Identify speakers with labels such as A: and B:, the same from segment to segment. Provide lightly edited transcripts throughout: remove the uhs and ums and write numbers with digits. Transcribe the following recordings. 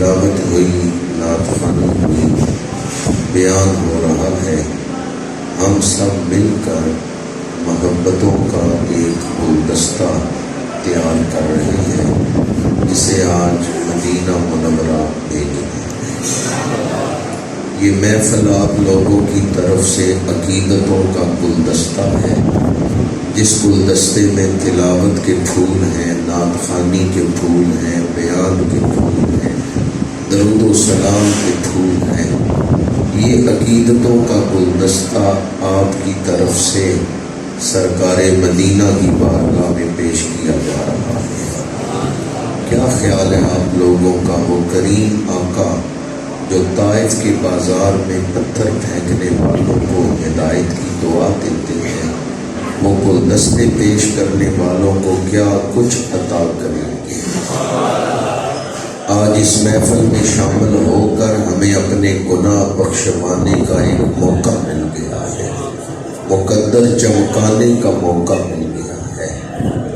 A: تلاوت ہوئی، نعت خوانی ہوئی، بیان ہو رہا ہے، ہم سب مل کر محبتوں کا ایک گلدستہ تیار کر رہے ہیں جسے آج مدینہ منورہ بھیج رہے ہیں۔ یہ محفل آپ لوگوں کی طرف سے عقیدتوں کا گلدستہ ہے، جس گلدستے میں تلاوت کے پھول ہیں، نعت خوانی کے پھول ہیں، بیان کے پھول ہیں، درود و سلام کے پھول ہیں۔ یہ عقیدتوں کا گلدستہ آپ کی طرف سے سرکار مدینہ کی بارگاہ میں پیش کیا جا رہا ہے۔ کیا خیال ہے آپ لوگوں کا؟ وہ کریم آقا جو طائف کے بازار میں پتھر پھینکنے والوں کو ہدایت کی دعا دیتے ہیں، وہ گلدستے پیش کرنے والوں کو کیا کچھ عطا کریں گے؟ آج اس محفل میں شامل ہو کر ہمیں اپنے گناہ بخشوانے کا ایک موقع مل گیا ہے، مقدر چمکانے کا موقع مل گیا ہے،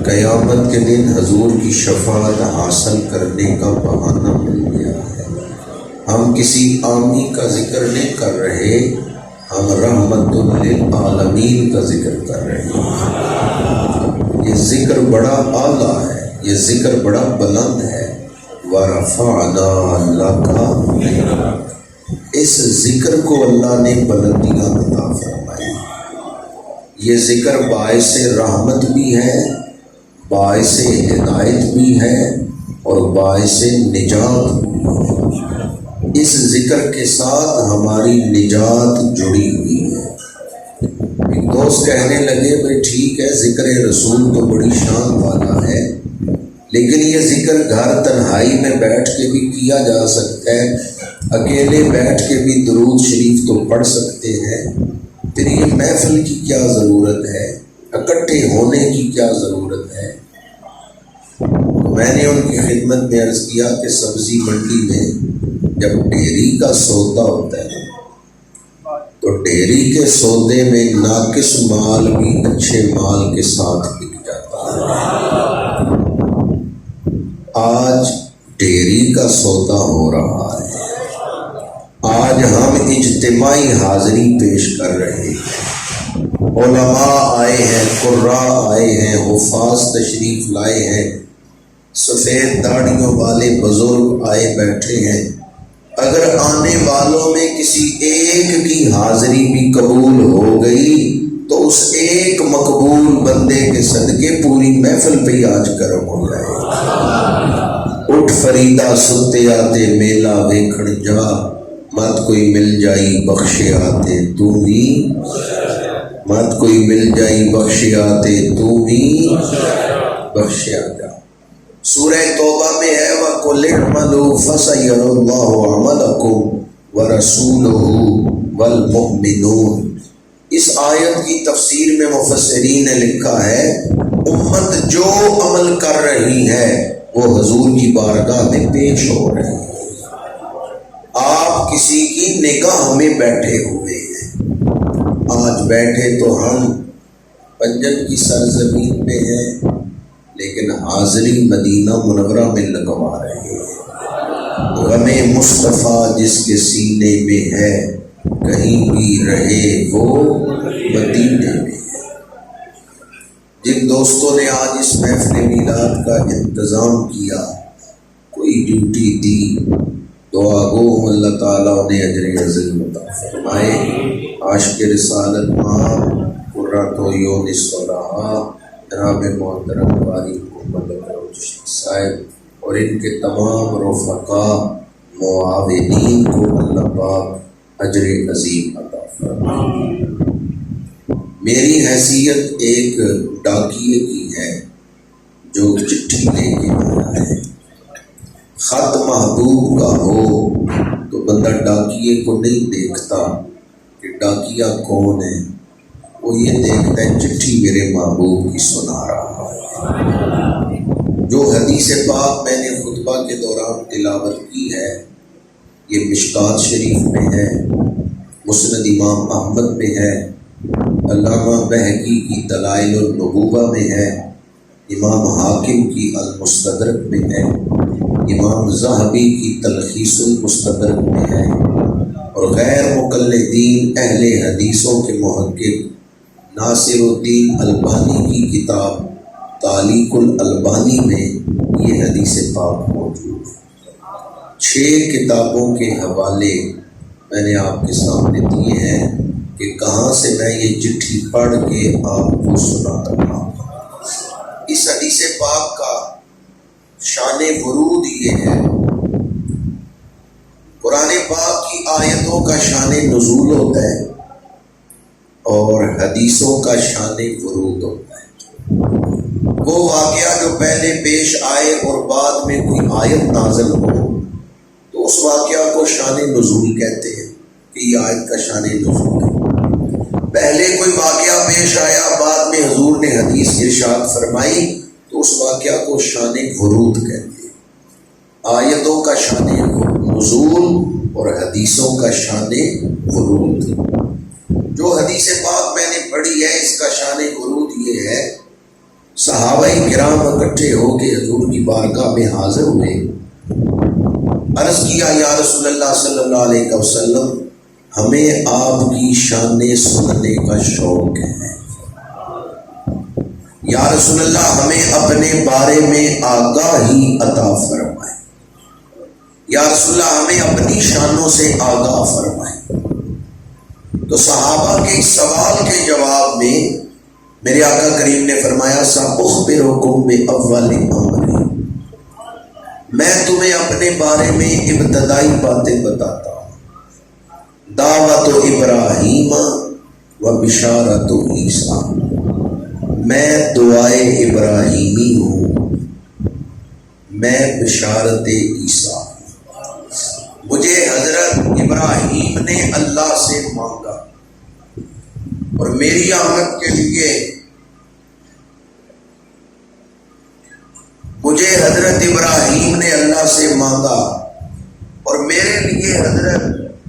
A: قیامت کے دن حضور کی شفاعت حاصل کرنے کا بہانہ مل گیا ہے۔ ہم کسی عامی کا ذکر نہیں کر رہے، ہم رحمت للعالمین کا ذکر کر رہے ہیں۔ یہ ذکر بڑا اعلیٰ ہے، یہ ذکر بڑا بلند ہے۔ وَرَفَعْنَا لَكَ، اس ذکر کو اللہ نے بلندیاں عطا فرمائی۔ یہ ذکر باعث رحمت بھی ہے، باعث ہدایت بھی ہے اور باعث نجات بھی ہے۔ اس ذکر کے ساتھ ہماری نجات جڑی ہوئی ہے۔ ایک دوست کہنے لگے بھائی ٹھیک ہے، ذکر رسول تو بڑی شان والا ہے، لیکن یہ ذکر گھر تنہائی میں بیٹھ کے بھی کیا جا سکتا ہے، اکیلے بیٹھ کے بھی درود شریف تو پڑھ سکتے ہیں، پھر یہ محفل کی کیا ضرورت ہے، اکٹھے ہونے کی کیا ضرورت ہے؟ میں نے ان کی خدمت میں عرض کیا کہ سبزی منڈی میں جب ڈیری کا سودا ہوتا ہے تو ڈیری کے سودے میں ناقص مال بھی اچھے مال کے ساتھ بک جاتا ہے۔ آج ڈیری کا سودا ہو رہا ہے، آج ہم اجتماعی حاضری پیش کر رہے ہیں، علماء آئے ہیں، قراء آئے ہیں، حفاظ تشریف لائے ہیں، سفید داڑھیوں والے بزرگ آئے بیٹھے ہیں۔ اگر آنے والوں میں کسی ایک کی حاضری بھی قبول ہو گئی تو اس ایک مقبول بندے کے صدقے پوری محفل پہ ہی آج کرم ہو جائے گا۔ اٹھ فریدا ستے آتے میلہ ویکھن جا، مت کوئی مل جائی بخشے آتے تو بھی، مت کوئی مل جائی بخشے آتے تو بھی بخشے آ جا۔ سورہ توبہ میں ہے وَقُلِ اعْمَلُوا فَسَيَرَى اللَّهُ عَمَلَكُمْ وَرَسُولُهُ وَالْمُؤْمِنُونَ۔ اس آیت کی تفسیر میں مفسرین نے لکھا ہے امت جو عمل کر رہی ہے وہ حضور کی بارگاہ میں پیش ہو رہی ہے۔ آپ کسی کی نگاہ میں بیٹھے ہوئے ہیں، آج بیٹھے تو ہم پنجاب کی سرزمین میں ہیں لیکن حاضری مدینہ منورہ میں لگوا رہے ہیں۔ غم مصطفیٰ جس کے سینے میں ہے، کہیں بھی رہے وہ مدینے میں ہے۔ جن دوستوں نے آج اس محفل میلاد کا انتظام کیا، کوئی ڈیوٹی دی، دعا گو اللہ تعالیٰ انہیں اجر عظیم عطا فرمائے۔ عاشق رسالت قرۃ عیون الصلاح جناب محترم قاری محمد اکرم چشتی صاحب اور ان کے تمام رفقاء معاونین کو اللہ پاک اجر عظیم عطا فرمائے۔ میری حیثیت ایک ڈاکیے کی ہے جو چٹھی لے کے آیا ہے۔ خط محبوب کا ہو تو بندہ ڈاکیے کو نہیں دیکھتا کہ ڈاکیا کون ہے، وہ یہ دیکھتا ہے چٹھی میرے محبوب کی سنا رہا ہے۔ جو حدیث پاک میں نے خطبہ کے دوران تلاوت کی ہے یہ مشکات شریف میں ہے، مسند امام احمد میں ہے، علامہ بہقی کی دلائل النبوہ میں ہے، امام حاکم کی المستدرک میں ہے۔ امام ذہبی کی تلخیص المستدرک میں ہے، اور غیر مقلدین اہل حدیثوں کے محقق ناصر الدین البانی کی کتاب تعلیق الالبانی میں یہ حدیث پاک موجود ہے۔ 6 کتابوں کے حوالے میں نے آپ کے سامنے دیے ہیں کہ کہاں سے میں یہ چٹھی پڑھ کے آپ کو سناتا ہوں۔ اس حدیث پاک کا شان ورود یہ ہے، قرآن پاک کی آیتوں کا شان نزول ہوتا ہے اور حدیثوں کا شان ورود ہوتا ہے۔ وہ واقعہ جو پہلے پیش آئے اور بعد میں کوئی آیت نازل ہو تو اس واقعہ کو شان نزول کہتے ہیں کہ یہ آیت کا شان نزول ہے۔ پہلے کوئی واقعہ پیش آیا، بعد میں حضور نے حدیث ارشاد فرمائی تو اس واقعہ کو شان ورود کہتے ہیں۔ آیتوں کا شان نزول اور حدیثوں کا شان ورود۔ جو حدیث پاک میں نے پڑھی ہے اس کا شان ورود یہ ہے، صحابہ کرام اکٹھے ہو کے حضور کی بارگاہ میں حاضر ہوئے، عرض کیا یا رسول اللہ صلی اللہ علیہ وسلم ہمیں آپ کی شان سننے کا شوق ہے، یا رسول اللہ ہمیں اپنے بارے میں آگاہی عطا فرمائے، یا رسول اللہ ہمیں اپنی شانوں سے آگاہ فرمائے۔ تو صحابہ کے سوال کے جواب میں میرے آقا کریم نے فرمایا سأخبرکم بأول امر، میں تمہیں اپنے بارے میں ابتدائی باتیں بتاتا ہوں۔ دعوت ابراہیم و بشارت عیسیٰ، میں دعائے ابراہیمی ہوں، میں بشارت عیسیٰ ہوں۔ مجھے حضرت ابراہیم نے اللہ سے مانگا اور میری آمد کے لیے مجھے حضرت ابراہیم نے اللہ سے مانگا اور میرے لیے حضرت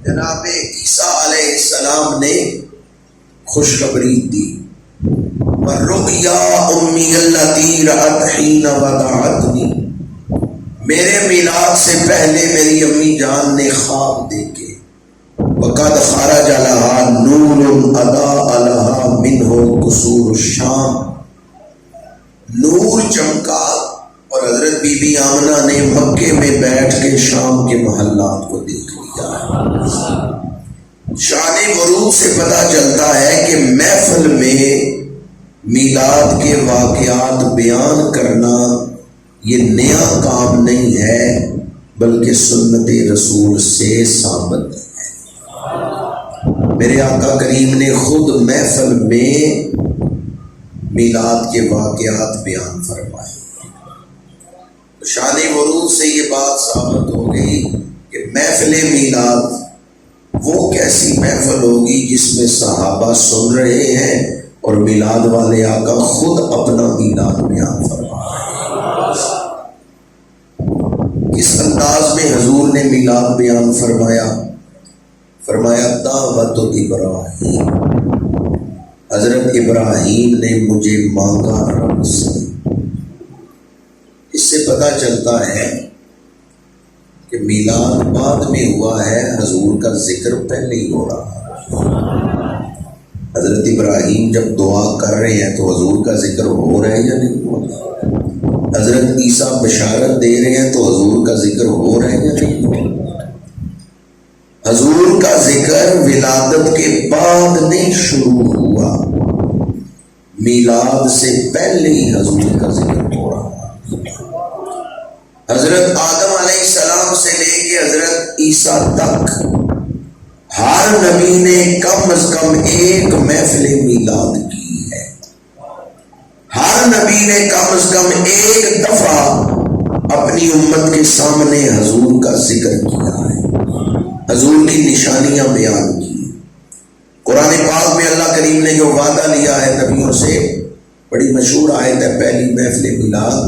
A: جناب عیسیٰ علیہ السلام نے خوشخبری دی۔ وَالرُّؤْيَا أُمِّيَ الَّتِي رَأَتْ حِينَ وَدَعَتْنِي، میرے میلاد سے پہلے میری امی جان نے خواب دیکھے۔ وَقَدْ خَرَجَ لَهَا نُورٌ أَضَاءَ لَهَا مِنْهُ قُصُورُ الشَّامِ، نور چمکا اور حضرت بی بی آمنہ نے مکے میں بیٹھ کے شام کے محلات کو دیکھ لیا۔ شان ورود سے پتہ چلتا ہے کہ محفل میں میلاد کے واقعات بیان کرنا یہ نیا کام نہیں ہے بلکہ سنت رسول سے ثابت ہے۔ میرے آقا کریم نے خود محفل میں میلاد کے واقعات بیان فرمائے۔ شان ورود سے یہ بات ثابت ہو گئی کہ محفل میلاد وہ کیسی محفل ہوگی جس میں صحابہ سن رہے ہیں اور میلاد والے آقا خود اپنا میلاد بیان فرما رہے ہیں۔ کس انداز میں حضور نے میلاد بیان فرمایا؟ فرمایا دعوت ابراہیم، حضرت ابراہیم نے مجھے مانگا رب سے۔ اس سے پتہ چلتا ہے کہ میلاد بعد میں ہوا ہے، حضور کا ذکر پہلے ہی ہو رہا ہے۔ حضرت ابراہیم جب دعا کر رہے ہیں تو حضور کا ذکر ہو رہا ہے یا نہیں ہو رہا؟ حضرت عیسیٰ بشارت دے رہے ہیں تو حضور کا ذکر ہو رہا ہے یا نہیں ہو رہا؟ حضور کا ذکر ولادت کے بعد نہیں شروع ہوا، میلاد سے پہلے ہی حضور کا ذکر ہو رہا ہے۔ حضرت آدم علیہ السلام سے لے کے حضرت عیسیٰ تک ہر نبی نے کم از کم ایک محفل میلاد کی ہے۔ ہر نبی نے کم از کم ایک دفعہ اپنی امت کے سامنے حضور کا ذکر کیا ہے، حضور کی نشانیاں بیان کی۔ قرآن پاک میں اللہ کریم نے جو وعدہ لیا ہے نبیوں سے، بڑی مشہور آیت ہے پہلی محفل میلاد،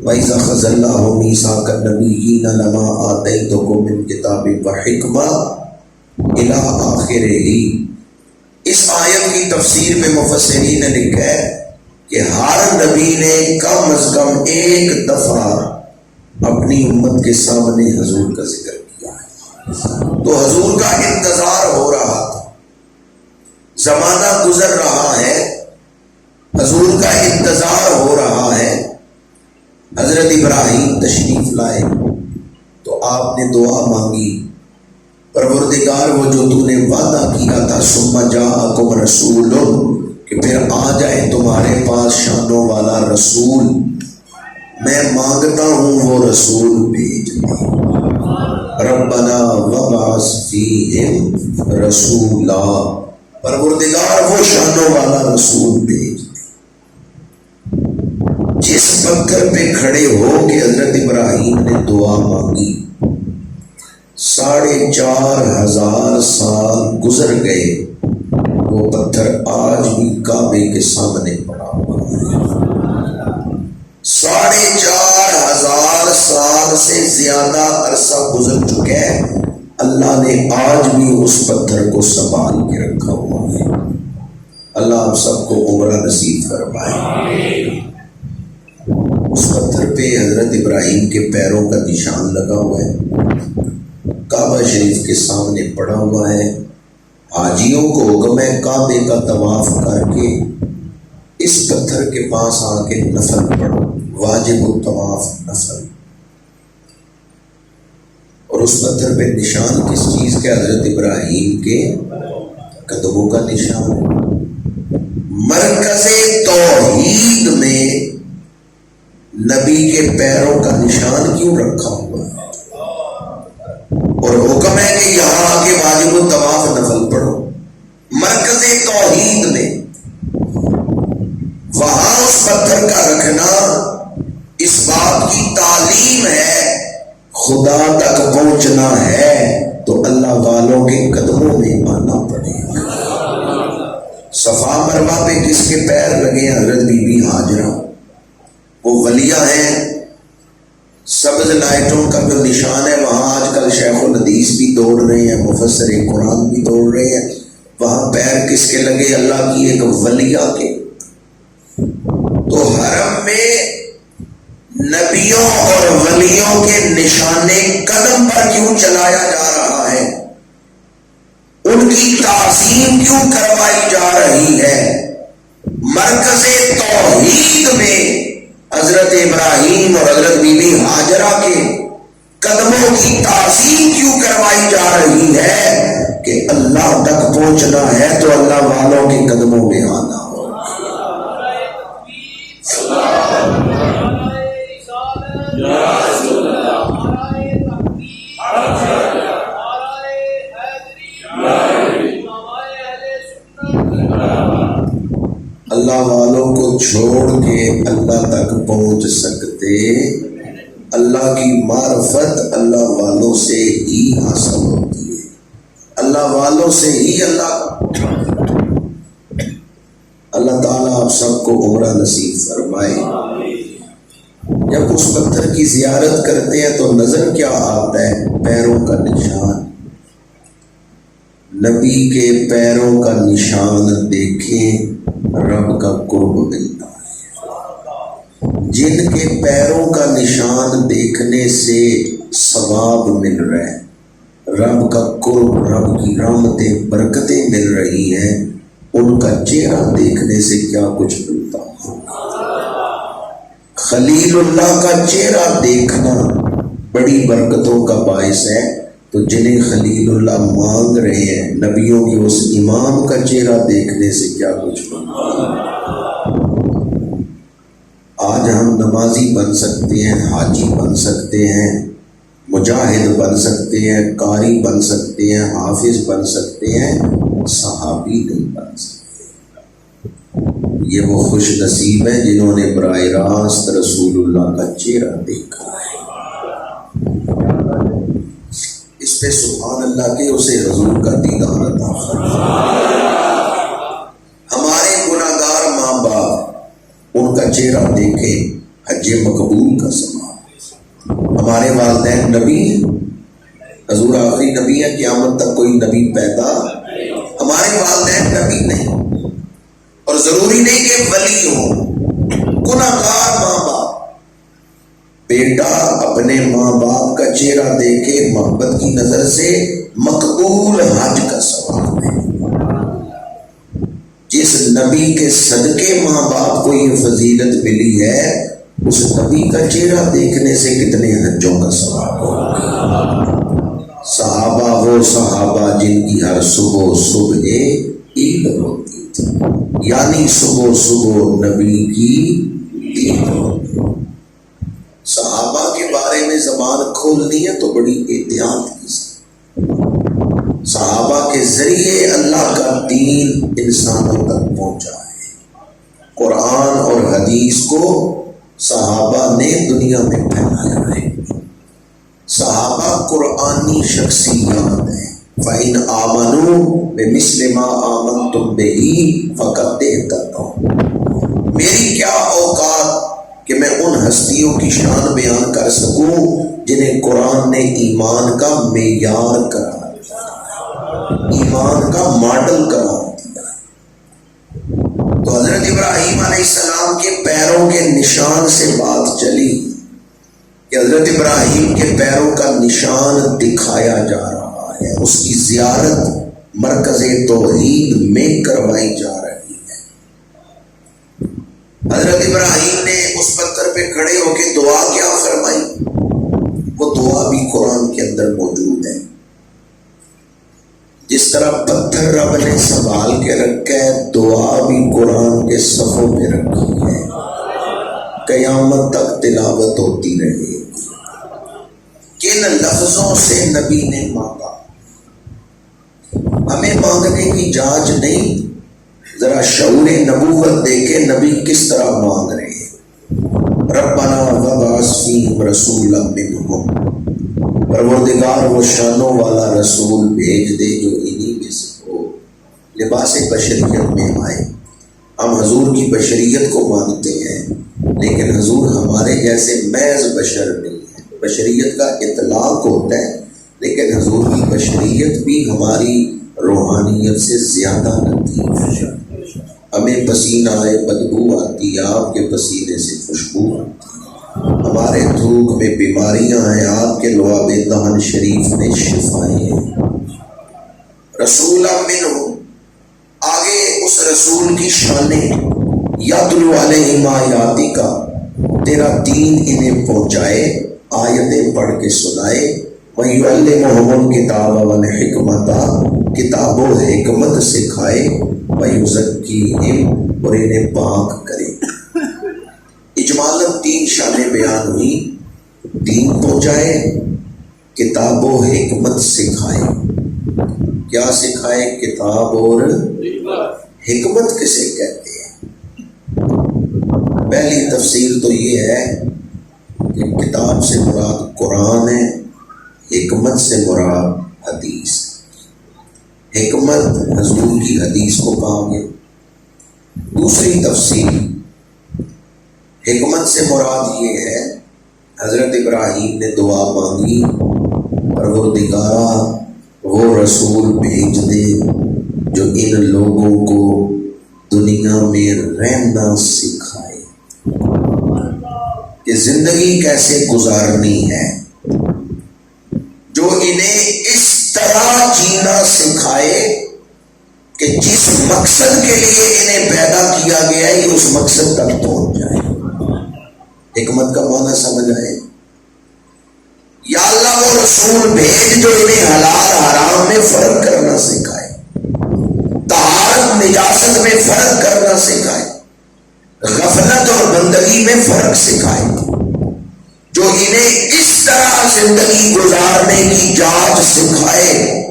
A: وَإِذَا أَخَذَ اللَّهُ مِيثَاقَ النَّبِيِّينَ لَمَا آتَيْتُكُم مِّن كِتَابٍ وَحِكْمَةٍ إِلَىٰ آخِرِهِ۔ اس آیت کی تفسیر میں مفسرین نے لکھا ہے کہ ہر نبی نے کم از کم ایک دفعہ اپنی امت کے سامنے حضور کا ذکر کیا ہے، تو حضور کا انتظار ہو رہا تھا، زمانہ گزر رہا ہے، حضور کا انتظار ہو رہا ہے۔ حضرت ابراہیم تشریف لائے تو آپ نے دعا مانگی، پروردگار وہ جو تم نے وعدہ کیا تھا ثم جاءکم رسول، کہ پھر آ جائے تمہارے پاس شانوں والا رسول، میں مانگتا ہوں وہ رسول بھیج دے۔ ربنا وابعث فیہم رسولا، پروردگار وہ شانوں والا رسول بھیج دے۔ جس پتھر پہ کھڑے ہو کے حضرت ابراہیم نے دعا مانگی، 4,500 سال گزر گئے، وہ پتھر آج بھی کعبے کے سامنے پڑا ہوا ہے۔ 4,500 سال سے زیادہ عرصہ گزر چکا ہے، اللہ نے آج بھی اس پتھر کو سنبھال کے رکھا ہوا ہے۔ اللہ آپ سب کو عمرہ نصیب فرمائے۔ اس پتھر پہ حضرت ابراہیم کے پیروں کا نشان لگا ہوا ہے، کعبہ شریف کے سامنے پڑا ہوا ہے۔ حاجیوں کو حکم ہے کعبے کا طواف کر کے اس پتھر کے پاس آ کے نفل پڑھو، واجب الطواف نفل۔ اور اس پتھر پہ نشان کس چیز کے؟ حضرت ابراہیم کے قدموں کا نشان ہے۔ مرکز توحید میں نبی کے پیروں کا نشان کیوں رکھا ہوا ہے؟ اور حکم ہے کہ یہاں آ کے واجب الطواف نفل پڑھو۔ مرکز توحید میں وہاں اس پتھر کا رکھنا اس بات کی تعلیم ہے، خدا تک پہنچنا ہے تو اللہ والوں کے قدموں میں آنا پڑے گا۔ صفا مروہ پہ جس کے پیر لگے حضرت بی بی ہاجرہ، وہ ولیہ ہیں۔ سبز لائٹوں کا جو نشان ہے وہاں آج کل شیخ الحدیث بھی دوڑ رہے ہیں، مفسر قرآن بھی دوڑ رہے ہیں، وہاں پیر کس کے لگے؟ اللہ کی ایک ولیہ کے۔ تو حرم میں نبیوں اور ولیوں کے نشانے قدم پر کیوں چلایا جا رہا ہے؟ ان کی تعظیم کیوں کروائی جا رہی ہے؟ مرکز توحید میں حضرت ابراہیم اور حضرت بی بی ہاجرہ کے قدموں کی تعظیم کیوں کروائی جا رہی ہے؟ کہ اللہ تک پہنچنا ہے تو اللہ والوں کے قدموں میں آنا ہو۔ اللہ والوں کو چھوڑ کے اللہ تک پہنچ سکتے؟ اللہ کی معرفت اللہ والوں سے ہی حاصل ہوتی ہے، اللہ والوں سے ہی اللہ تعالیٰ آپ سب کو عمرہ نصیب فرمائے۔ جب اس پتھر کی زیارت کرتے ہیں تو نظر کیا آتا ہے؟ پیروں کا نشان۔ نبی کے پیروں کا نشان دیکھیں رب کا قرب ملتا ہے۔ جن کے پیروں کا نشان دیکھنے سے ثواب مل رہا ہے، رب کا قرب، رب کی رحمتیں برکتیں مل رہی ہیں، ان کا چہرہ دیکھنے سے کیا کچھ ملتا ہے۔ خلیل اللہ کا چہرہ دیکھنا بڑی برکتوں کا باعث ہے، تو جنہیں خلیل اللہ مانگ رہے ہیں نبیوں کے اس امام کا چہرہ دیکھنے سے کیا کچھ ملتا ہے۔ آج ہم نمازی بن سکتے ہیں، حاجی بن سکتے ہیں، مجاہد بن سکتے ہیں، قاری بن سکتے ہیں، حافظ بن سکتے ہیں، صحابی نہیں بن سکتے۔ یہ وہ خوش نصیب ہیں جنہوں نے براہ راست رسول اللہ کا چہرہ دیکھا ہے۔ اس پہ سبحان اللہ کے اسے حضور کا دیدار عطا فرمائے۔ ہمارے گناہگار ماں باپ، ان کا چہرہ دیکھیں، حج مقبول کا سماں۔ ہمارے والدین نبی ہیں، حضور آخری نبی ہے، قیامت تک کوئی نبی پیدا، ہمارے والدین نبی نہیں، اور ضروری نہیں کہ ولی ہوں، گناہگار ماں باپ، بیٹا اپنے ماں باپ کا چہرہ دیکھے محبت کی نظر سے مقبول حج کا ثواب ہے۔ جس نبی کے صدقے ماں باپ کو یہ فضیلت ملی ہے، اس نبی کا چہرہ دیکھنے سے کتنے حجوں کا ثواب ہوگا۔ صحابہ وہ صحابہ جن کی ہر صبح صبح عید ہوتی تھی، یعنی صبح صبح نبی کی عید ہوتی۔ صحابہ کے بارے میں زبان کھولنی ہے تو بڑی احتیاط کی سے۔ صحابہ کے ذریعے اللہ کا دین انسانوں تک پہنچا ہے۔ قرآن اور حدیث کو صحابہ نے دنیا میں پھیلایا ہے۔ صحابہ قرآنی شخصیات ہیں۔ فَإِنْ آمَنُوا بِمِثْلِ مَا آمَنْتُمْ بِهِ فَقَدْ اهْتَدَوْا۔ میری کیا اوقات کہ میں ان ہستیوں کی شان بیان کر سکوں جنہیں قرآن نے ایمان کا معیار قرار دیا، ایمان کا ماڈل قرار دیا۔ تو حضرت ابراہیم علیہ السلام کے پیروں کے نشان سے بات چلی کہ حضرت ابراہیم کے پیروں کا نشان دکھایا جا رہا ہے، اس کی زیارت مرکز توحید میں کروائی جا رہی ہے۔ حضرت ابراہیم نے اس پتھر پہ کھڑے ہو کے دعا کیا فرمائی، وہ دعا بھی قرآن کے اندر موجود ہے۔ جس طرح پتھر رب نے سنبھال کے رکھا ہے، دعا بھی قرآن کے صفوں پہ رکھی ہے، قیامت تک تلاوت ہوتی رہے گی۔ کن لفظوں سے نبی نے مانگا؟ ہمیں مانگنے کی جانچ نہیں، ذرا شعور نبوت دیکھے نبی کس طرح مانگ رہے ہیں۔ ربنا وابعث فیہم رسولا منہم، پروردگار وہ شانوں والا رسول بھیج دے جو انہی میں سے ہو، لباس بشریت میں آئے۔ ہم حضور کی بشریت کو مانتے ہیں، لیکن حضور ہمارے جیسے محض بشر نہیں ہے۔ بشریت کا اطلاق ہوتا ہے، لیکن حضور کی بشریت بھی ہماری روحانیت سے زیادہ لطیف ہے۔ ہمیں پسینہ آئے بدبو آتی، آپ کے پسینے سے خوشبو آتی۔ ہمارے تھوک میں بیماریاں ہیں، آپ کے لعاب دہن شریف میں شفائیں ہیں۔ رسول منہم، آگے اس رسول کی شانیں، یتلو علیہم آیاتک، تیرا دین انہیں پہنچائے، آیتیں پڑھ کے سنائے، وَيُعَلِّمُهُمُ الْكِتَابَ وَالْحِکْمَةَ، کتاب و حکمت سکھائے، وَيُزَكِّيهِمْ، اور انہیں پاک کرے۔ اجمالاً تین شانیں بیان ہوئی، دین پہنچائے، کتاب و حکمت سکھائے۔ کیا سکھائے؟ کتاب اور حکمت کسے کہتے ہیں؟ پہلی تفسیر تو یہ ہے کہ کتاب سے مراد قرآن ہے، حکمت سے مراد حدیث۔ حکمت حضور کی حدیث کو کہا گیا۔ دوسری تفسیر، حکمت سے مراد یہ ہے، حضرت ابراہیم نے دعا مانگی، پروردگارا وہ رسول بھیج دے جو ان لوگوں کو دنیا میں رہنا سکھائے کہ زندگی کیسے گزارنی ہے، جو انہیں اس طرح جینا سکھائے کہ جس مقصد کے لیے انہیں پیدا کیا گیا ہے یہ اس مقصد تک پہنچ جائے۔ حکمت کا معنی سمجھ آئے؟ یا اللہ وہ رسول بھیج جو انہیں حلال حرام میں فرق کرنا سکھائے، طہارت نجاست میں فرق کرنا سکھائے، غفلت اور بندگی میں فرق سکھائے، جو انہیں اس طرح زندگی گزارنے کی جانچ سکھائے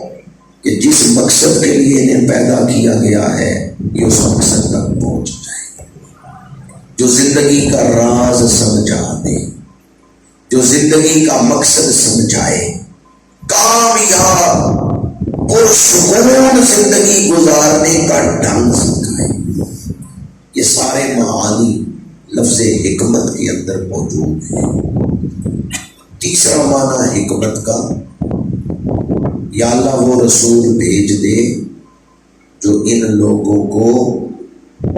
A: کہ جس مقصد کے لیے انہیں پیدا کیا گیا ہے یہ اس مقصد تک پہنچ جائے، جو زندگی کا راز سمجھا دے، جو زندگی کا مقصد سمجھائے، کامیاب پرسکون زندگی گزارنے کا ڈھنگ سکھائے۔ یہ سارے معانی لفظ حکمت کے اندر موجود ہیں۔ تیسرا معنی حکمت کا، یا اللہ وہ رسول بھیج دے جو ان لوگوں کو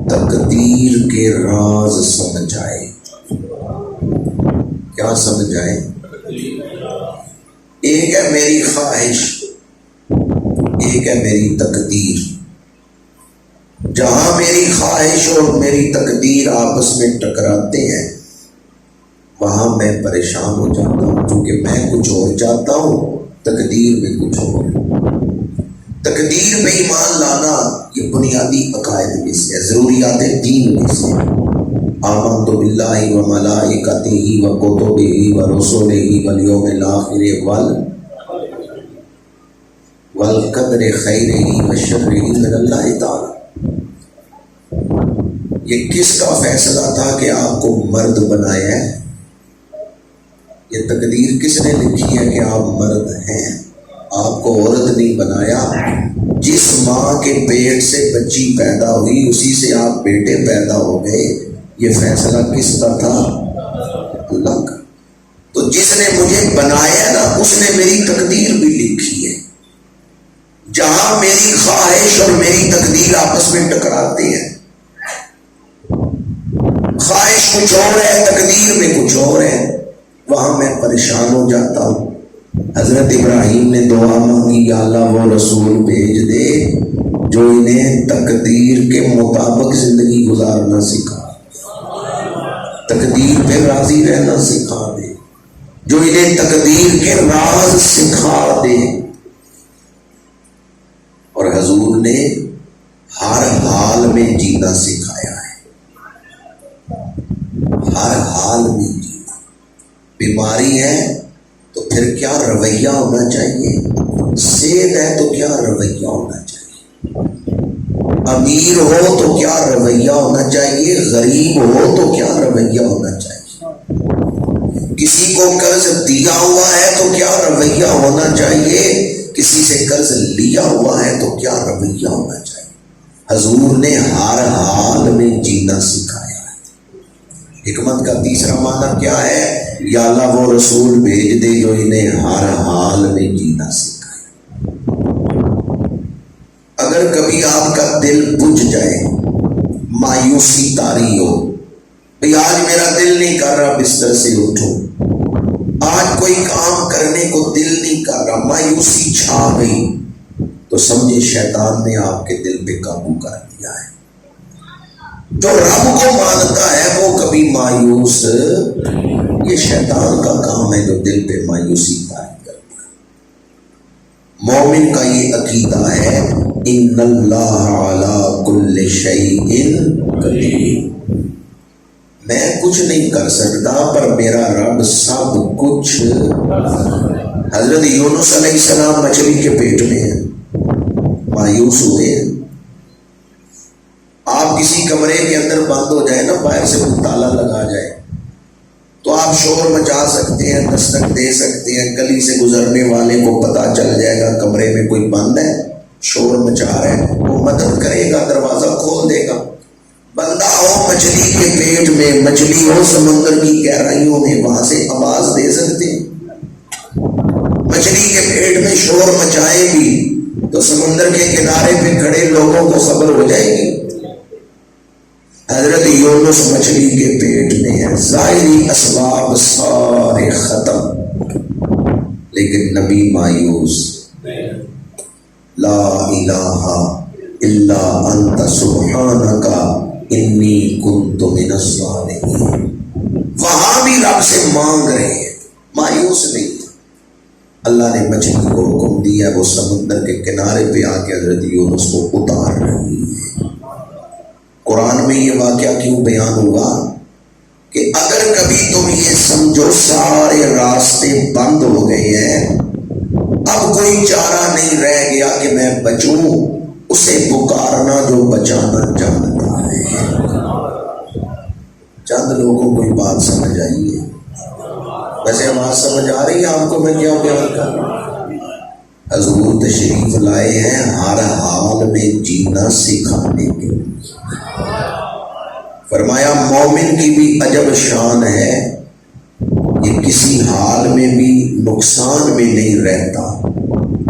A: تقدیر کے راز سمجھائے کیا سمجھائیں؟ ایک ہے میری خواہش، ایک ہے میری تقدیر۔ جہاں میری خواہش اور میری تقدیر آپس میں ٹکراتے ہیں وہاں میں پریشان ہو جاتا ہوں، کیونکہ میں کچھ اور چاہتا ہوں، تقدیر میں کچھ اور۔ تقدیر پہ ایمان لانا یہ بنیادی عقائد میں سے ہے، ضروریات دین میں سے۔ آمنت باللہ و ملائکتہ و کتبہ و رسلہ والیوم الآخر والقدر خیرہ و شرہ من اللہ تعالی۔ یہ کس کا فیصلہ تھا کہ آپ کو مرد بنایا ہے؟ یہ تقدیر کس نے لکھی ہے کہ آپ مرد ہیں؟ آپ کو عورت نہیں بنایا۔ جس ماں کے پیٹ سے بچی پیدا ہوئی اسی سے آپ بیٹے پیدا ہو گئے۔ یہ فیصلہ کس کا تھا؟ اللہ کا۔ تو جس نے مجھے بنایا نا اس نے میری تقدیر بھی لکھی ہے۔ جہاں میری خواہش اور میری تقدیر آپس میں ٹکراتے ہیں، خواہش کچھ اور ہے، تقدیر میں کچھ اور ہے، وہاں میں پریشان ہو جاتا ہوں۔ حضرت ابراہیم نے دعا مانگی، یا اللہ وہ رسول بھیج دے جو انہیں تقدیر کے مطابق زندگی گزارنا سکھا، تقدیر پہ راضی رہنا سکھا دے، جو انہیں تقدیر کے راز سکھا دے۔ اور حضور نے ہر حال میں جینا سکھایا ہے، ہر حال میں جینا۔ بیماری ہے تو پھر کیا رویہ ہونا چاہیے، صحت ہے تو کیا رویہ ہونا چاہیے، امیر ہو تو کیا رویہ ہونا چاہیے، غریب ہو تو کیا رویہ ہونا چاہیے، کسی کو قرض دیا ہوا ہے تو کیا رویہ ہونا چاہیے، کسی سے قرض لیا ہوا ہے تو کیا رویہ ہونا چاہیے۔ حضور نے ہر حال میں جینا سکھایا ہے۔ حکمت کا تیسرا معنی کیا ہے؟ یا اللہ وہ رسول بھیج دے جو انہیں ہر حال میں جینا سکھائے۔ اگر کبھی آپ کا دل بجھ جائے، مایوسی طاری ہو، بھئی آج میرا دل نہیں کر رہا بستر سے اٹھوں، آج کوئی کام کرنے کو دل نہیں کر رہا، مایوسی چھا گئی، تو سمجھے شیطان نے آپ کے دل پہ قابو کر دیا ہے۔ جو رب کو مانتا ہے وہ کبھی مایوس، یہ شیطان کا کام ہے جو دل پہ مایوسی طاری کرتا ہے۔ مومن کا یہ عقیدہ ہے، ان اللہ علی کل شیء قدیر، میں کچھ نہیں کر سکتا پر میرا رب سب کچھ۔ حضرت یونس علیہ السلام مچھلی کے پیٹ میں ہیں، مایوس ہوئے ہیں۔ آپ کسی کمرے کے اندر بند ہو جائے نا، باہر سے کوئی تالا لگا جائے تو آپ شور مچا سکتے ہیں، دستک دے سکتے ہیں، گلی سے گزرنے والے کو پتہ چل جائے گا کمرے میں کوئی بند ہے، شور مچا رہا ہے، وہ مدد کرے گا، دروازہ کھول دے گا۔ بندہ ہو مچھلی کے پیٹ میں، مچھلی ہو سمندر کی گہرائیوں میں، وہاں سے آواز دے سکتے ہیں۔ مچھلی کے پیٹ میں شور مچائے بھی تو سمندر کے کنارے پہ کھڑے لوگوں کو خبر ہو جائے گی۔ حضرت یونس مچھلی کے پیٹ میں ہے، ظاہری اسباب سارے ختم، لیکن نبی مایوس، لا الہ الا انت سبحانک انی کنت من الظالمین۔ وہاں بھی رب سے مانگ رہے ہیں، مایوس نہیں تھا۔ اللہ نے مچھلی کو حکم دیا، وہ سمندر کے کنارے پہ آ کے حضرت یونس کو اتار رہی ہے۔ قرآن میں یہ واقعہ کیوں بیان ہوا کہ اگر کبھی تم یہ سمجھو سارے راستے بند ہو گئے ہیں، اب کوئی چارہ نہیں رہ گیا کہ میں بچوں، اسے پکارنا جو بچانا جانتا ہے۔ چند لوگوں کو بات سمجھ آئی ہے؟ ویسے آواز سمجھ آ رہی ہے آپ کو میں کیا بیان کر رہا ہوں؟ حضور تشریف لائے ہیں ہر حال میں جینا سکھانے کے لیے۔ فرمایا مومن کی بھی عجب شان ہے، یہ کسی حال میں بھی نقصان میں نہیں رہتا،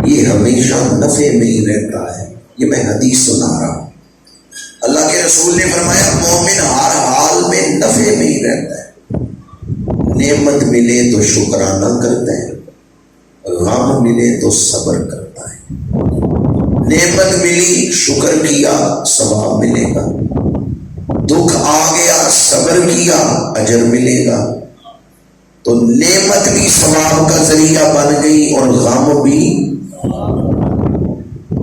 A: یہ ہمیشہ نفع میں ہی رہتا ہے۔ یہ میں حدیث سنا رہا ہوں، اللہ کے رسول نے فرمایا مومن ہر حال میں نفع میں ہی رہتا ہے۔ نعمت ملے تو شکرانہ کرتا ہے، غم ملے تو صبر کرتا ہے۔ نعمت ملی، شکر کیا، ثواب ملے گا۔ دکھ آ گیا، صبر کیا، اجر ملے گا۔ تو نعمت بھی ثواب کا ذریعہ بن گئی اور غم بھی۔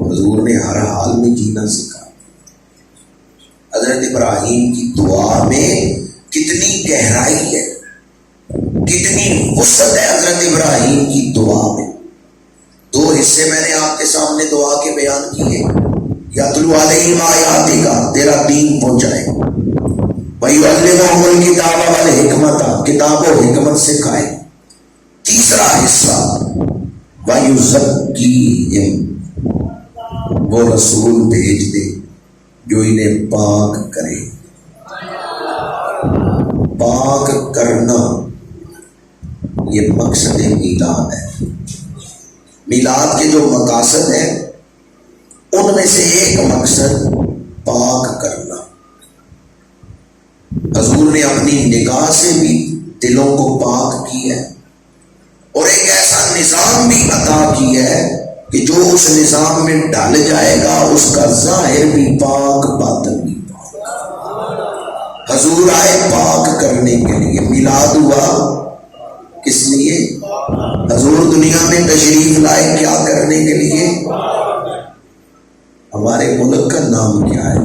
A: حضور نے ہر حال میں جینا سکھا۔ حضرت ابراہیم کی دعا میں کتنی گہرائی ہے، کتنی وسعت ہے حضرت ابراہیم کی دعا میں۔ دو حصے میں نے آپ کے سامنے دعا کے بیان کیے۔ یتلو علیہم آیاتک، تیرا دین پہنچائے، وَيُعَلِّمُهُمُ الْكِتَابَ وَالْحِکْمَةَ، کتاب و حکمت سکھائے۔ تیسرا حصہ وَيُزَكِّيهِمْ، وہ رسول بھیج دے جو انہیں پاک کرے۔ پاک کرنا یہ مقصد میلاد ہے۔ میلاد کے جو مقاصد ہیں ان میں سے ایک مقصد پاک کرنا۔ حضور نے اپنی نگاہ سے بھی دلوں کو پاک کیا ہے اور ایک ایسا نظام بھی عطا کیا ہے کہ جو اس نظام میں ڈال جائے گا اس کا ظاہر بھی پاک، باطن بھی پاک۔ حضور آئے پاک کرنے کے لیے۔ میلاد ہوا کس لیے؟ حضور دنیا میں تشریف لائے کیا کرنے کے لیے؟ ہمارے ملک کا نام کیا ہے؟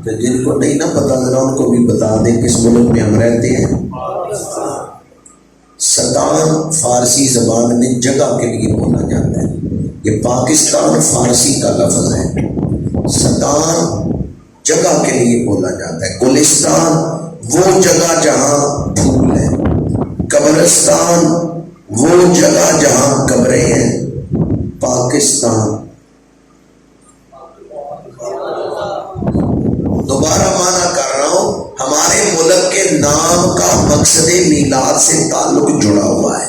A: تو جن کو نہیں نا پتا ذرا ان کو بھی بتا دیں کس ملک میں ہم رہتے ہیں۔ ستان فارسی زبان میں جگہ کے لیے بولا جاتا ہے۔ یہ پاکستان فارسی کا لفظ ہے۔ ستان جگہ کے لیے بولا جاتا ہے۔ گلستان وہ جگہ جہاں پھول ہے، قبرستان وہ جگہ جہاں قبریں ہیں۔ پاکستان دوبارہ معنی کر رہا ہوں، ہمارے ملک کے نام کا مقصد میلاد سے تعلق جڑا ہوا ہے۔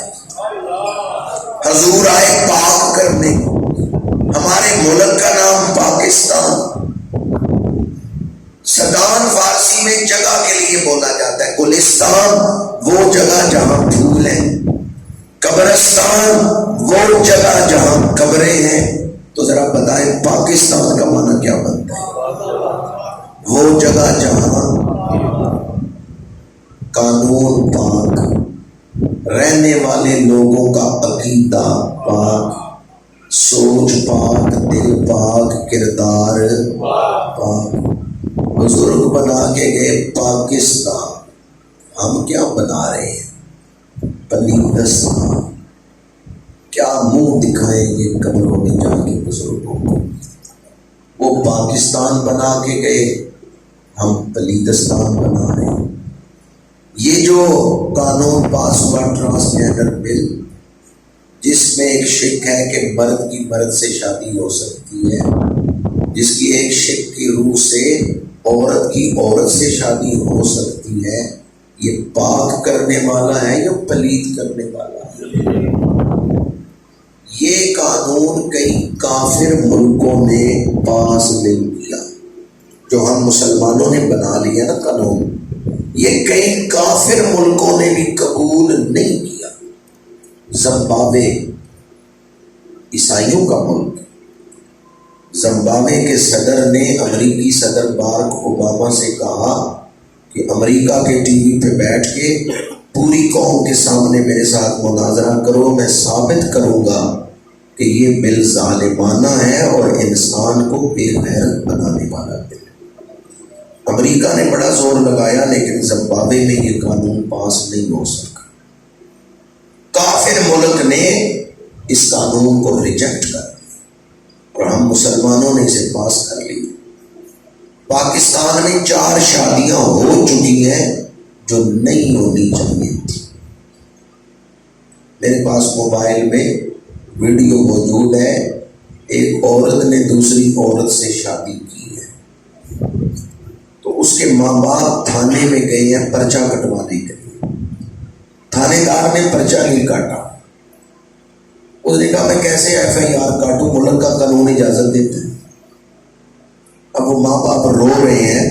A: حضور آئے پاک کرنے، ہمارے ملک کا نام پاکستان۔ سدان فارسی میں جگہ کے لیے بولا جاتا ہے۔ گلستان وہ جگہ جہاں پھول ہیں، قبرستان وہ جگہ جہاں قبریں ہیں۔ تو ذرا بتائیں پاکستان کا معنی کیا بنتا ہے؟ وہ جگہ جہاں قانون پاک، رہنے والے لوگوں کا عقیدہ پاک، سوچ پاک، دل پاک، کردار پاک۔ بزرگ بنا کے گئے پاکستان، ہم کیا بنا رہے ہیں؟ پلیدستان۔ کیا منہ دکھائیں گے قبروں میں جا کے بزرگوں کو؟ وہ پاکستان بنا کے گئے، ہم پلیدستان بنا رہے ہیں۔ یہ جو قانون پاس ہوا ٹرانسجینڈر بل، جس میں ایک شک ہے کہ مرد کی مرد سے شادی ہو سکتی ہے، جس کی ایک شک کی روح سے عورت کی عورت سے شادی ہو سکتی ہے، یہ پاک کرنے والا ہے یا پلید کرنے والا ہے؟ یہ قانون کئی کافر ملکوں نے پاس نہیں کیا، جو ہم مسلمانوں نے بنا لیا نا قانون، یہ کئی کافر ملکوں نے بھی قبول نہیں کیا۔ زمبابوے عیسائیوں کا ملک، زمبابوے کے صدر نے امریکی صدر باراک اوباما سے کہا کہ امریکہ کے ٹی وی پہ بیٹھ کے پوری قوم کے سامنے میرے ساتھ مناظرہ کرو، میں ثابت کروں گا کہ یہ بل ظالمانہ ہے اور انسان کو بے غیرت بنانے والا بل ہے۔ امریکہ نے بڑا زور لگایا لیکن زمبابوے میں یہ قانون پاس نہیں ہو سکا۔ کافر ملک نے اس قانون کو ریجیکٹ کر دیا اور ہم مسلمانوں نے اسے پاس کر لی۔ پاکستان میں 4 شادیاں ہو چکی ہیں جو نہیں ہونی چاہیے تھی۔ میرے پاس موبائل میں ویڈیو موجود ہے، ایک عورت نے دوسری عورت سے شادی کی ہے، تو اس کے ماں باپ تھانے میں گئے ہیں پرچہ کٹوانے کے لیے۔ تھانے دار نے پرچہ نہیں کاٹا۔ اس نے کہا میں کیسے FIR کاٹوں، ملک کا قانون اجازت دیتا ہے۔ اب وہ ماں باپ رو رہے ہیں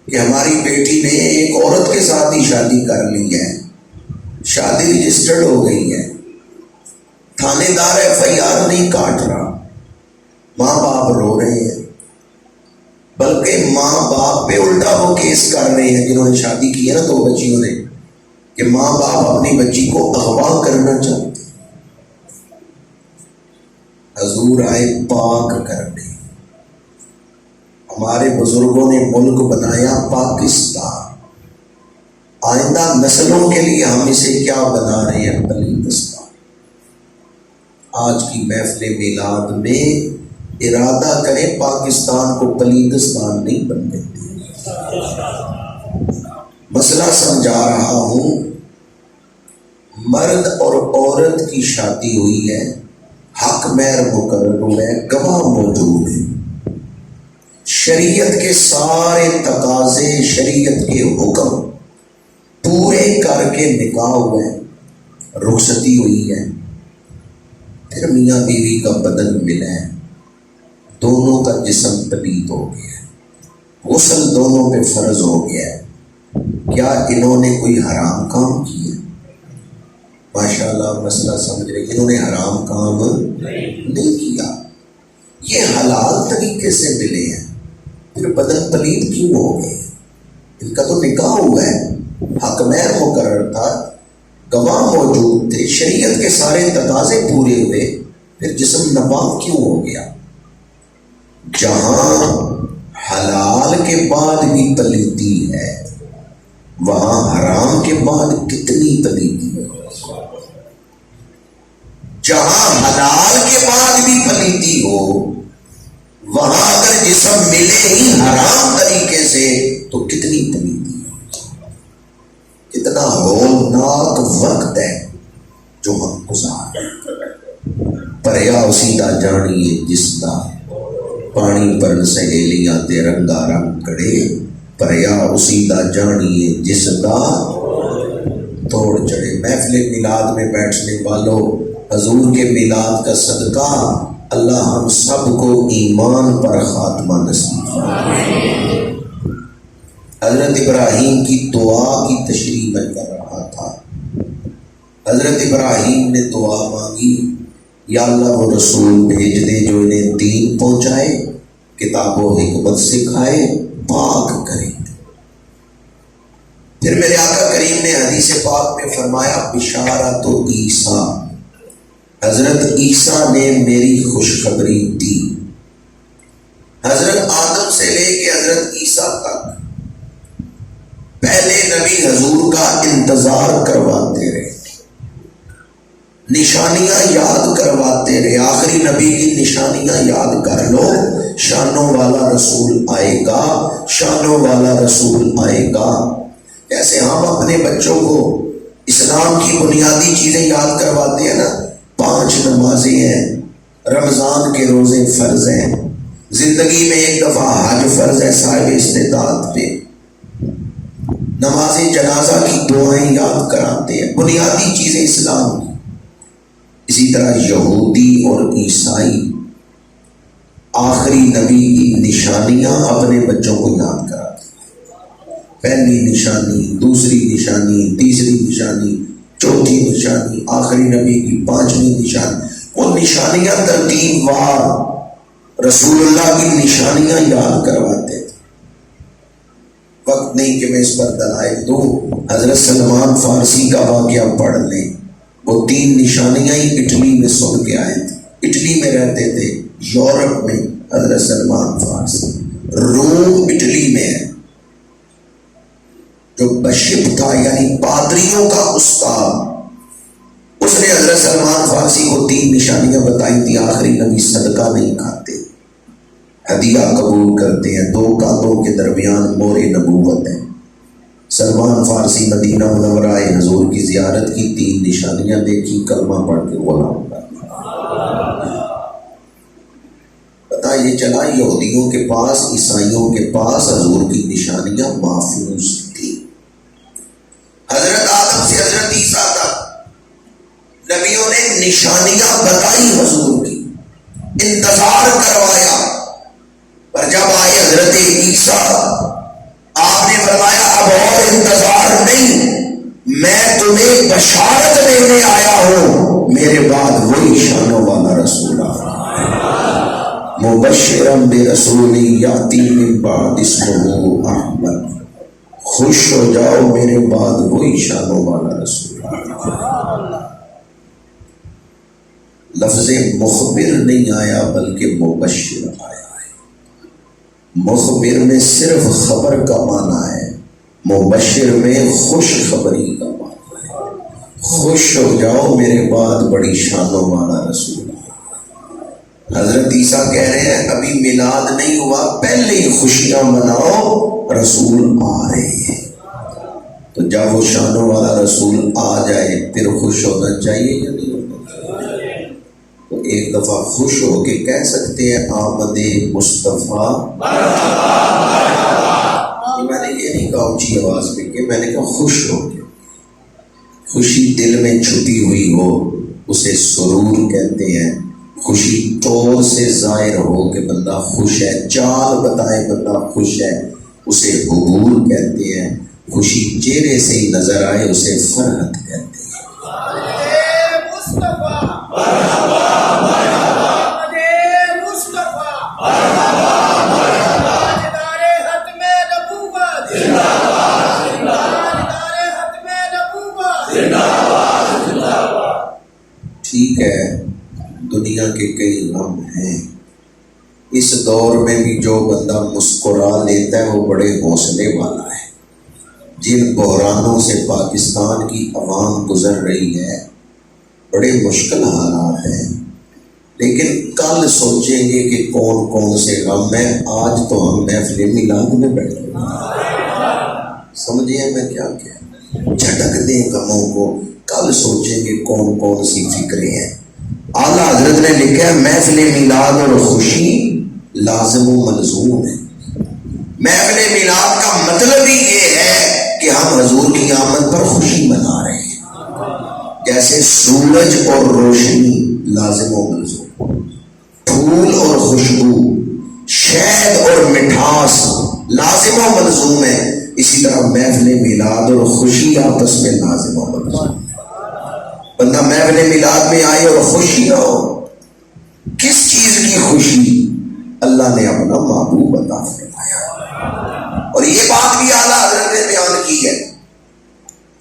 A: کہ ہماری بیٹی نے ایک عورت کے ساتھ ہی شادی کر لی ہے شادی رجسٹرڈ ہو گئی ہے، تھانے دار FIR نہیں کاٹ رہا، ماں باپ رو رہے ہیں، بلکہ ماں باپ پہ الٹا وہ کیس کر رہے ہیں جنہوں نے شادی کی ہے نا 2 بچیوں نے، کہ ماں باپ اپنی بچی کو اغوا کرنا چاہتے۔ حضور آئے پاک کرنے، ہمارے بزرگوں نے ملک بنایا پاکستان، آئندہ نسلوں کے لیے ہم اسے کیا بنا رہے ہیں؟ پلیتستان۔ آج کی محفل میلاد میں ارادہ کریں پاکستان کو پلیتستان نہیں بننے دیں۔ مسئلہ سمجھا رہا ہوں، مرد اور عورت کی شادی ہوئی ہے، حق مہر مقرر ہوا ہے، گواہ موجود ہے، شریعت کے سارے تقاضے، شریعت کے حکم پورے کر کے نکاح ہوا ہے، رخصتی ہوئی ہے، پھر میاں بیوی کا بدن ملا ہے، دونوں کا جسم پلید ہو گیا ہے، غسل دونوں پہ فرض ہو گیا ہے، کیا انہوں نے کوئی حرام کام کیا؟ ماشاءاللہ مسئلہ سمجھ رہے، انہوں نے حرام کام نہیں کیا، یہ حلال طریقے سے ملے ہیں، پھر بدن پلید کیوں ہو گئے؟ ان کا تو نکاح ہوا ہے، حق مہر مقرر تھا، گواہ موجود تھے، شریعت کے سارے تقاضے پورے ہوئے، پھر جسم ناپاک کیوں ہو گیا؟ جہاں حلال کے بعد بھی پلیتی ہے، وہاں حرام کے بعد کتنی پلیتی ہے؟ جہاں حلال کے بعد بھی پلیتی ہو، وہاں اگر جسم ملے ہی حرام طریقے سے تو کتنی پلیتی ہے؟ کتنا ہولناک وقت ہے جو ہم گزار رہے۔ پریا اسی دا جانیے جس دا پانی پر سہیلیاں تے رنگا رنگ کڑے، پریا اسی دا جانیے جس دا توڑ چڑھے۔ محفل میلاد میں بیٹھنے والوں، حضور کے میلاد کا صدقہ اللہ ہم سب کو ایمان پر خاتمہ نصیب فرمائے۔ حضرت ابراہیم کی دعا کی تشریح میں کر رہا تھا، حضرت ابراہیم نے دعا مانگی، یا اللہ وہ رسول بھیج دے جو انہیں دین پہنچائے، کتاب و حکمت سکھائے، پاک کرے۔ پھر میرے آقا کریم نے حدیث پاک میں فرمایا، بشارت عیسیٰ، حضرت عیسیٰ نے میری خوشخبری دی۔ حضرت آدم سے لے کے حضرت عیسیٰ تک پہلے نبی حضور کا انتظار کرواتے رہے، نشانیاں یاد کرواتے رہے، آخری نبی کی نشانیاں یاد کر لو، شانوں والا رسول آئے گا، شانوں والا رسول آئے گا۔ جیسے ہم اپنے بچوں کو اسلام کی بنیادی چیزیں یاد کرواتے ہیں نا، 5 نمازیں ہیں، رمضان کے روزے فرض ہیں، زندگی میں ایک دفعہ حج فرض ہے صاحب استطاعت پہ، نماز جنازہ کی دعائیں یاد کراتے ہیں، بنیادی چیزیں اسلام کی۔ اسی طرح یہودی اور عیسائی آخری نبی کی نشانیاں اپنے بچوں کو یاد کراتے ہیں، پہلی نشانی، دوسری نشانی، تیسری نشانی، چوتھی نشانی، آخری نبی کی 5ویں نشانی، وہ نشانیاں ترتیب وار رسول اللہ کی نشانیاں یاد کرواتے تھے۔ وقت نہیں کہ میں اس پر دلائل دوں، حضرت سلمان فارسی کا واقعہ پڑھ لیں، وہ 3 نشانیاں ہی اٹلی میں سن کے آئے تھے، اٹلی میں رہتے تھے، یورپ میں حضرت سلمان فارسی، روم اٹلی میں ہے، جو بشپ تھا یعنی پادریوں کا استاد، اس نے حضرت سلمان فارسی کو 3 نشانیاں بتائی تھی۔ آخری نبی صدقہ نہیں کھاتے، ہدیہ قبول کرتے ہیں، 2 کاندھوں کے درمیان مور نبوت ہے۔ سلمان فارسی مدینہ منورہ آئے، حضور کی زیارت کی، 3 نشانیاں دیکھی، کلمہ پڑھ کے غلام کر دیا۔ پتہ یہ چلا یہودیوں کے پاس، عیسائیوں کے پاس حضور کی نشانیاں محفوظ تھی۔ حضرت آدم سے حضرت عیسیٰ تک نبیوں نے نشانیاں بتائی حضور کی، انتظار کروایا، پر جب آئے حضرت عیسیٰ آپ نے فرمایا اب اور انتظار نہیں، میں تمہیں بشارت دینے آیا ہوں، میرے بعد وہی شانوں والا رسول آ رہا ہے، مبشرم برسول یاتی من بعد اسمہ احمد، خوش ہو جاؤ میرے بعد وہی شانوں والا رسول آ رہا ہے۔ لفظ مخبر نہیں آیا بلکہ مبشر آیا ہے۔ مخبر میں صرف خبر کا معنی ہے، مبشر میں خوش خبری کا معنی ہے۔ خوش ہو جاؤ میرے بعد بڑی شانوں والا رسول آیا۔ حضرت عیسیٰ کہہ رہے ہیں ابھی میلاد نہیں ہوا، پہلے ہی خوشیاں مناؤ، رسول آ رہے ہیں۔ تو جب وہ شانوں والا رسول آ جائے پھر خوش ہونا چاہیے یا نہیں ہونا چاہیے؟ تو ایک دفعہ خوش ہو کے کہہ سکتے ہیں آمد مصطفیٰ میں نے یہ نہیں کہا اونچی آواز میں کہ میں نے کہا خوش ہو کے، خوشی دل میں چھپی ہوئی ہو اسے سرور کہتے ہیں، خوشی طور سے ظاہر ہو کہ بندہ خوش ہے، چال بتائے بندہ خوش ہے اسے حبور کہتے ہیں، خوشی چہرے سے ہی نظر آئے اسے فرحت کہتے ہیں۔ ٹھیک ہے دنیا کے کئی غم ہیں، اس دور میں بھی جو بندہ مسکرا لیتا ہے وہ بڑے حوصلے والا ہے۔ جن بحرانوں سے پاکستان کی عوام گزر رہی ہے بڑے مشکل حالات ہیں، لیکن کل سوچیں گے کہ کون کون سے غم ہیں۔ آج تو ہم محفل میلاد میں بیٹھے سمجھے میں کیا کہہ، جھٹک دیں غموں کو، کل سوچیں گے کون کون سی فکریں ہیں۔ اعلیٰ حضرت نے لکھا ہے محفل میلاد اور خوشی لازم و ملزوم ہے۔ محفل میلاد کا مطلب ہی یہ ہے کہ ہم حضور کی آمد پر خوشی منا رہے ہیں، جیسے سورج اور روشنی لازم و ملزوم، پھول اور خوشبو، شہد اور مٹھاس لازم و ملزوم ہے، اسی طرح محفل میلاد اور خوشی آپس میں لازم و ملزوم۔ بندہ محفل میلاد میں آئے اور خوشی نہ ہو، کس چیز کی خوشی؟ اللہ نے اپنا محبوب عطا فرمایا، اور یہ بات بھی اعلیٰ حضرت نے بیان کی ہے،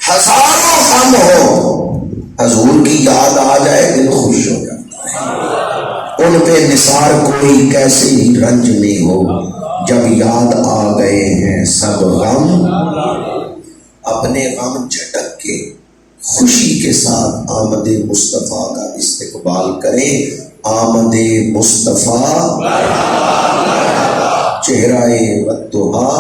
A: ہزاروں غم ہو حضور کی یاد آ جائے دل خوش ہو جاتا ہے۔ ان پہ نثار کوئی کیسے ہی رنج میں ہو، جب یاد آ گئے ہیں سب غم، اپنے غم جھٹک کے خوشی کے ساتھ آمد مصطفیٰ کا استقبال کریں۔ آمد مصطفیٰ چہرہ والضحیٰ،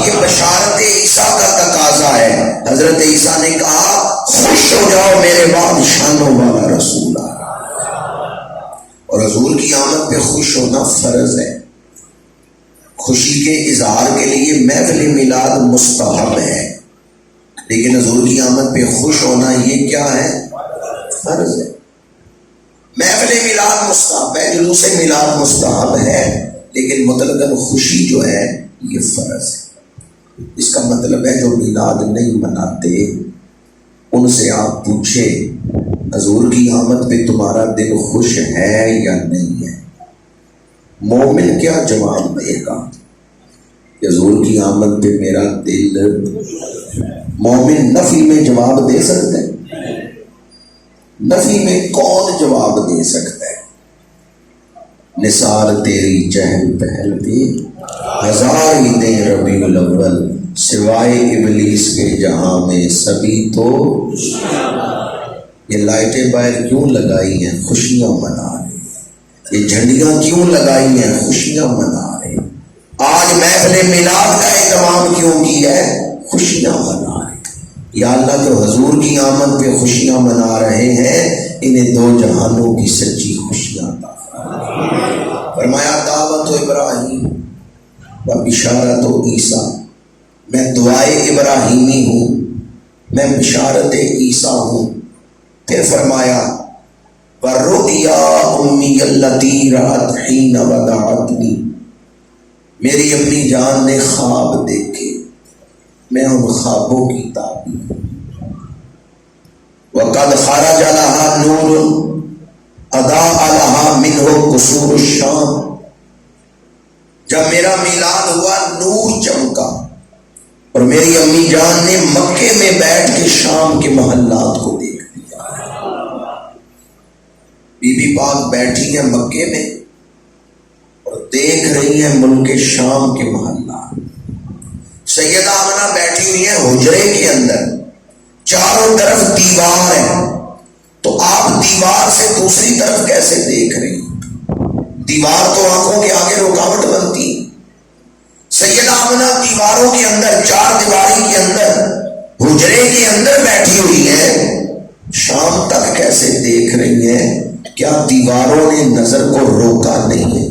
A: یہ بشارت عیسیٰ کا تقاضا ہے۔ حضرت عیسیٰ نے کہا خوش ہو جاؤ میرے بعد شانوں والا رسول آ رہا ہے، اور حضور کی آمد پہ خوش ہونا فرض ہے۔ خوشی کے اظہار کے لیے محفل میلاد مستحب ہے، لیکن حضور کی آمد پہ خوش ہونا یہ کیا ہے؟ فرض ہے۔ محفل میلاد مستحب ہے، جلوس میلاد مستحب ہے، لیکن مطلقاً خوشی جو ہے یہ فرض ہے۔ اس کا مطلب ہے جو میلاد نہیں مناتے ان سے آپ پوچھیں حضور کی آمد پہ تمہارا دل خوش ہے یا نہیں ہے؟ مومن کیا جواب دے گا کہ حضور کی آمد پہ میرا دل؟ مومن نفی میں جواب دے سکتا ہے؟ نفی میں کون جواب دے سکتا ہے؟ نثار تیری چہل پہل پہ ہزار عیدیں ربیع الاول، سوائے ابلیس کے جہاں میں سبھی تو، یہ لائٹیں باہر کیوں لگائی ہیں؟ خوشیاں منا رہے ہیں۔ یہ جھنڈیاں کیوں لگائی ہیں؟ خوشیاں منا رہے ہیں۔ آج محفل میلاد کا اہتمام کیوں کیا ہے؟ خوشیاں منا رہے ہیں۔ یا اللہ جو حضور کی آمد پہ خوشیاں منا رہے ہیں انہیں دو جہانوں کی سچی خوشیاں عطا فرما۔ فرمایا دعوت ابراہیم و بشارت عیسیٰ، میں دعائے ابراہیمی ہوں، میں بشارت عیسیٰ ہوں۔ پھر فرمایا وَالرُّؤْيَا أُمِّيَ الَّتِي رَأَتْ حِينَ وَدَعَتْنِي، میری اپنی جان نے خواب دیکھے، میں ان خوابوں کی تعبیر، وقد خرج لها نور اضاء لها منه قصور الشام، جب میرا میلاد ہوا نور چمکا اور میری امی جان نے مکے میں بیٹھ کے شام کے محلات کو دیکھ لیا۔ بی بی پاک بیٹھی ہیں مکے میں اور دیکھ رہی ہیں ملک شام کے محلات۔ سیدہ آمنہ بیٹھی ہوئی ہیں حجرے کے اندر، چاروں طرف دیوار ہے، تو آپ دیوار سے دوسری طرف کیسے دیکھ رہی ہیں؟ دیوار تو آنکھوں کے آگے رکاوٹ بنتی۔ سیدہ آمنہ دیواروں کے اندر، چار دیواری کے اندر، حجرے کے اندر بیٹھی ہوئی ہے، شام تک کیسے دیکھ رہی ہیں؟ کیا دیواروں نے نظر کو روکا نہیں ہے؟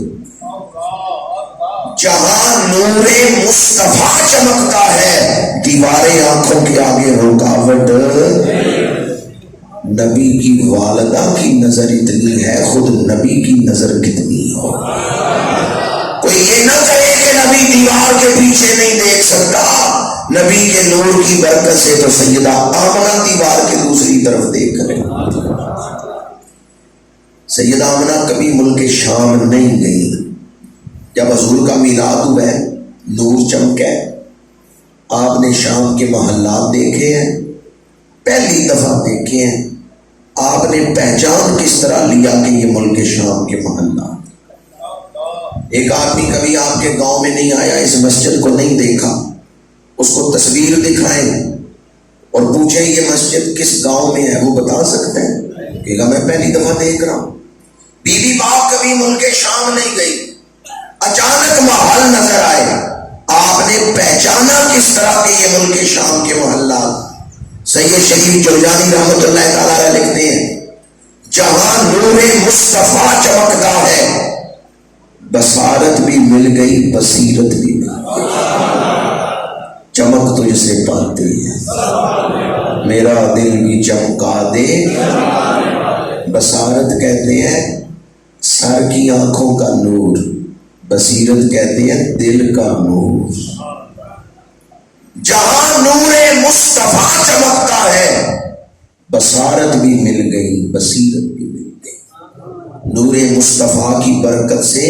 A: جہاں نور مصطفیٰ چمکتا ہے دیواریں آنکھوں کے آگے رکاوٹ۔ نبی کی والدہ کی نظر اتنی ہے، خود نبی کی نظر کتنی ہو۔ کوئی یہ نہ کہے کہ نبی دیوار کے پیچھے نہیں دیکھ سکتا، نبی کے نور کی برکت سے تو سیدہ آمنہ دیوار کے دوسری طرف دیکھ رہے۔ سیدہ آمنہ کبھی ملک شام نہیں گئی۔ جب حضور کا میلاد ہوا ہے، نور چمکے، آپ نے شام کے محلات دیکھے ہیں، پہلی دفعہ دیکھے ہیں۔ آپ نے پہچان کس طرح لیا کہ یہ ملک شام کے محلات؟ ایک آدمی کبھی آپ کے گاؤں میں نہیں آیا، اس مسجد کو نہیں دیکھا، اس کو تصویر دکھائیں اور پوچھیں یہ مسجد کس گاؤں میں ہے، وہ بتا سکتے ہیں؟ کہے گا میں پہلی دفعہ دیکھ رہا ہوں۔ بی بی پاک کبھی ملک شام نہیں گئی، اچانک محل نظر آئے، آپ نے پہچانا کس طرح کہ یہ ملک شام کے محلات؟ سید شریف جرجانی رحمۃ اللہ تعالی لکھتے ہیں جہاں نور مصطفیٰ چمکتا ہے بصارت بھی مل گئی، بصیرت بھی مل گئی۔ چمک تجھ سے پاتی ہے، میرا دل بھی چمکا دے۔ بصارت کہتے ہیں سر کی آنکھوں کا نور، بصیرت کہتے ہیں دل کا نور۔ جہاں نور مصطفیٰ چمکتا ہے بصارت بھی مل گئی، بصیرت بھی مل گئی۔ نور مصطفیٰ کی برکت سے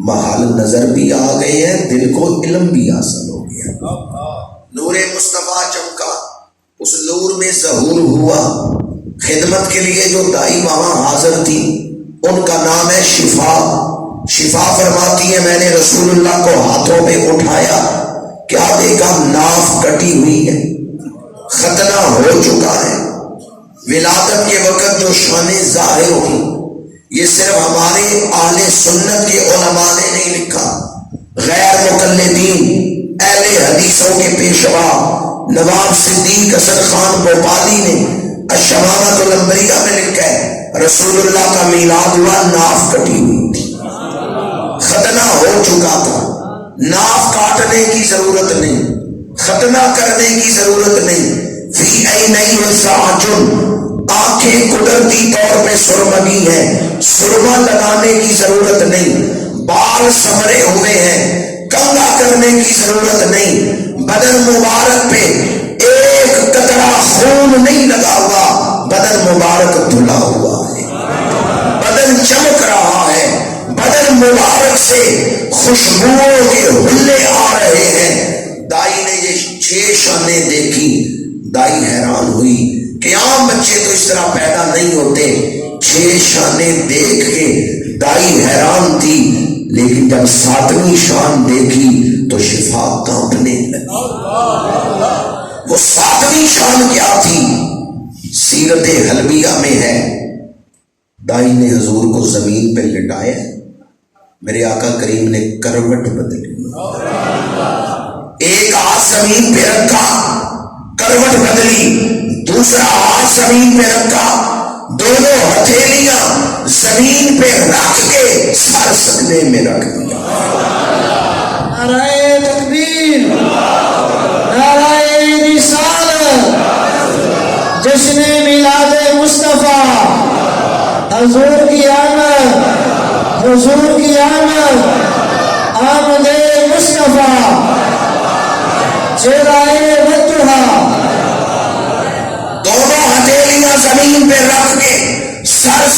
A: محل نظر بھی آ گئے ہیں، دل کو علم بھی حاصل ہو گیا۔ نور مصطفیٰ چمکا، اس نور میں ظہور ہوا۔ خدمت کے لیے جو دائی وہاں حاضر تھی ان کا نام ہے شفا۔ شفا فرماتی ہے میں نے رسول اللہ کو ہاتھوں میں اٹھایا، کیا دیکھا؟ ناف کٹی ہوئی ہے، ختنہ ہو چکا ہے۔ ولادت کے وقت جو شانیں ظاہر ہوئی، یہ صرف ہمارے اہل سنت کے علماء نے نہیں لکھا، غیر مقلدین اہل حدیثوں کے پیشوا نواب صدیق حسن خان بھوپالی نے الشمامۃ الانبریاء میں لکھا ہے رسول اللہ کا میلاد ہوا، ناف کٹی ہوئی تھی، ختنہ ہو چکا تھا۔ ناف کاٹنے کی ضرورت نہیں، ختنہ کرنے کی ضرورت نہیں۔ فی عینیہ ساجن، آنکھیں قدرتی طور پہ سرمگی ہیں، سرما لگانے کی ضرورت نہیں۔ بال سمرے ہوئے ہیں، کنگھا کرنے کی ضرورت نہیں۔ بدن مبارک پہ ایک قطرہ خون نہیں لگا ہوا، بدن مبارک دھلا ہوا ہے، بدن چمک رہا ہے، بدن مبارک سے خوشبوؤں کے حلے آ رہے ہیں۔ دائی نے یہ 6 شانیں دیکھی، دائی حیران ہوئی کہ عام بچے تو اس طرح پیدا نہیں ہوتے۔ 6 شانیں دیکھ کے دائی حیران تھی، لیکن جب 7ویں شان دیکھی تو شفا کانپنے لگی۔ وہ 7ویں شان کیا تھی؟ سیرت حلبیہ میں ہے، دائی نے حضور کو زمین پہ لٹایا، میرے آقا کریم نے کروٹ بدلی، ایک ہاتھ زمین پہ رکھا، کروٹ بدلی، دوسرا ہاتھ زمین پہ رکھا، دونوں ہتھیلیاں زمین پہ رکھ کے سر سجدے میں رکھ دیا۔
B: نعرہ تکبیر، نعرہ رسالت، جشن میلاد مصطفیٰ، حضور کی آمد، حضور کی آمد، آمد مصطفیٰ، چہرہ مدحہ۔
A: دونوں ہتھیلیاں زمین پہ رکھ کے سر سے